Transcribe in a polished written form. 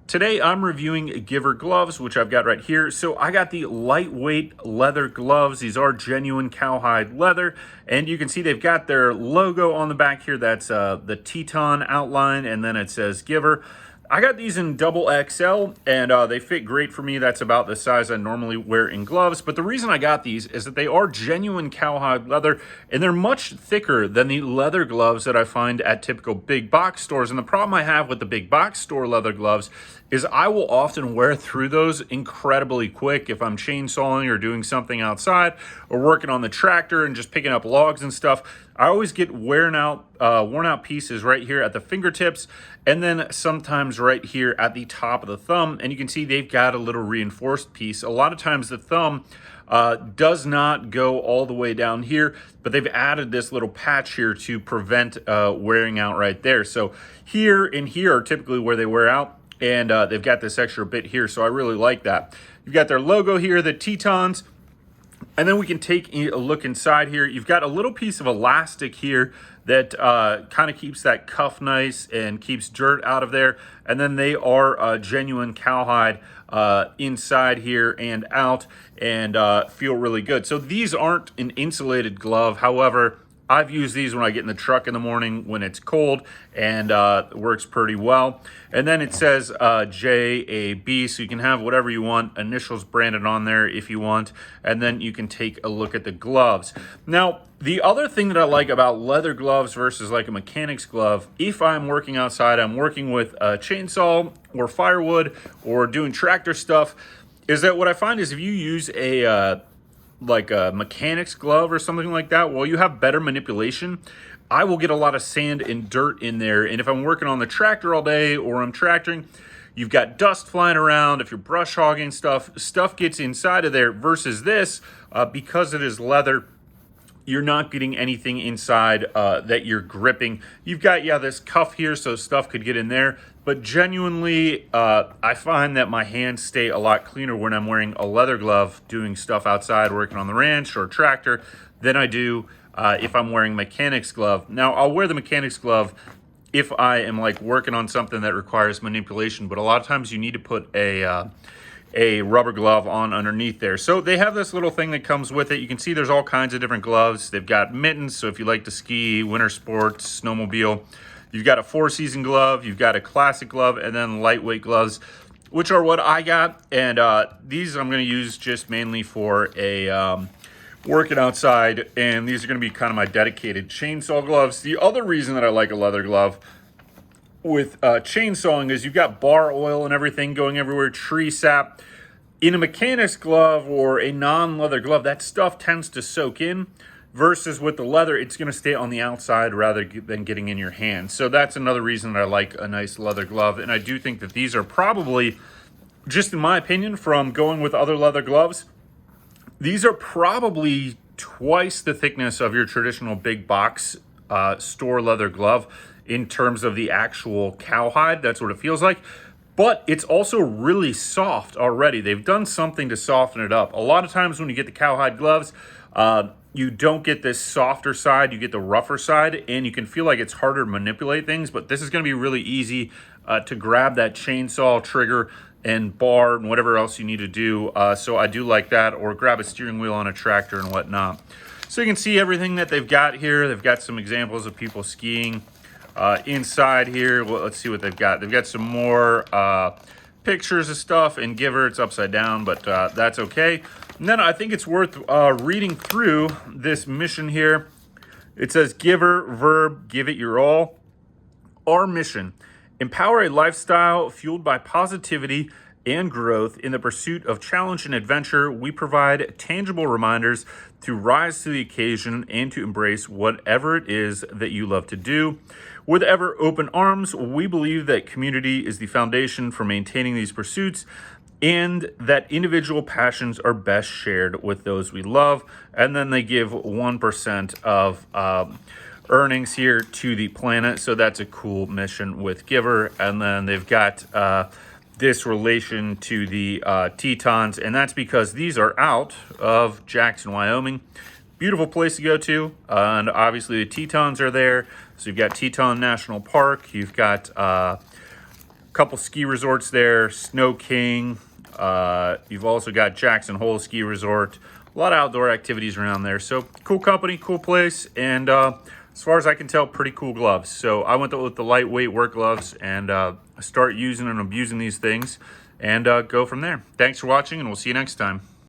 Today I'm reviewing Giver gloves, which I've got right here. So I got the lightweight leather gloves. These are genuine cowhide leather, and you can see they've got their logo on the back here. That's the Teton outline, and then it says Giver. I got these in double XL, and they fit great for me. That's about the size I normally wear in gloves. But the reason I got these is that they are genuine cowhide leather, and they're much thicker than the leather gloves that I find at typical big box stores. And the problem I have with the big box store leather gloves is I will often wear through those incredibly quick if I'm chainsawing or doing something outside or working on the tractor and just picking up logs and stuff. I always get worn out pieces right here at the fingertips, and then sometimes right here at the top of the thumb. And you can see they've got a little reinforced piece. A lot of times the thumb does not go all the way down here, but they've added this little patch here to prevent wearing out right there. So here and here are typically where they wear out, and they've got this extra bit here, so I really like that. You've got their logo here, the Tetons. And then we can take a look inside here. You've got a little piece of elastic here that kind of keeps that cuff nice and keeps dirt out of there. And then they are genuine cowhide inside here and out, and feel really good. So these aren't an insulated glove. However, I've used these when I get in the truck in the morning when it's cold, and it works pretty well. And then it says JAB, so you can have whatever you want, initials branded on there if you want, and then you can take a look at the gloves. Now, the other thing that I like about leather gloves versus like a mechanic's glove, if I'm working outside, I'm working with a chainsaw or firewood or doing tractor stuff, is that what I find is if you use like a mechanic's glove or something like that, well, you have better manipulation. I will get a lot of sand and dirt in there, and if I'm working on the tractor all day or I'm tractoring, you've got dust flying around. If you're brush hogging stuff gets inside of there, versus this, because it is leather, you're not getting anything inside that you're gripping. You've got, this cuff here, so stuff could get in there. But genuinely, I find that my hands stay a lot cleaner when I'm wearing a leather glove doing stuff outside, working on the ranch or tractor, than I do if I'm wearing mechanic's glove. Now, I'll wear the mechanic's glove if I am like working on something that requires manipulation, but a lot of times you need to put a rubber glove on underneath there. So they have this little thing that comes with it. You can see there's all kinds of different gloves. They've got mittens, so if you like to ski, winter sports, snowmobile. You've got a four-season glove, you've got a classic glove, and then lightweight gloves, which are what I got. And these I'm going to use just mainly for a working outside, and these are going to be kind of my dedicated chainsaw gloves. The other reason that I like a leather glove with chainsawing is you've got bar oil and everything going everywhere, tree sap. In a mechanic's glove or a non-leather glove, that stuff tends to soak in, versus with the leather, it's going to stay on the outside rather than getting in your hand. So that's another reason that I like a nice leather glove, and I do think that these are probably, just in my opinion, from going with other leather gloves, these are probably twice the thickness of your traditional big box store leather glove in terms of the actual cowhide. That's what it feels like. But it's also really soft already. They've done something to soften it up. A lot of times when you get the cowhide gloves, you don't get this softer side, you get the rougher side, and you can feel like it's harder to manipulate things. But this is going to be really easy to grab that chainsaw trigger and bar and whatever else you need to do. So I do like that, or grab a steering wheel on a tractor and whatnot. So you can see everything that they've got here. They've got some examples of people skiing. Inside here, well, let's see what they've got. They've got some more pictures of stuff. In Giver, it's upside down, but that's okay. And then I think it's worth reading through this mission here. It says, Giver, verb, give it your all. Our mission: empower a lifestyle fueled by positivity and growth. In the pursuit of challenge and adventure, we provide tangible reminders to rise to the occasion and to embrace whatever it is that you love to do. With ever open arms, we believe that community is the foundation for maintaining these pursuits, and that individual passions are best shared with those we love. And then they give 1% of earnings here to the planet. So that's a cool mission with Giver. And then they've got this relation to the Tetons, and that's because these are out of Jackson, Wyoming. Beautiful place to go to, and obviously the Tetons are there. So you've got Teton National Park, you've got couple ski resorts there, Snow King. You've also got Jackson Hole Ski Resort. A lot of outdoor activities around there. So cool company, cool place, and as far as I can tell, pretty cool gloves. So I went with the lightweight work gloves and start using and abusing these things and go from there. Thanks for watching, and we'll see you next time.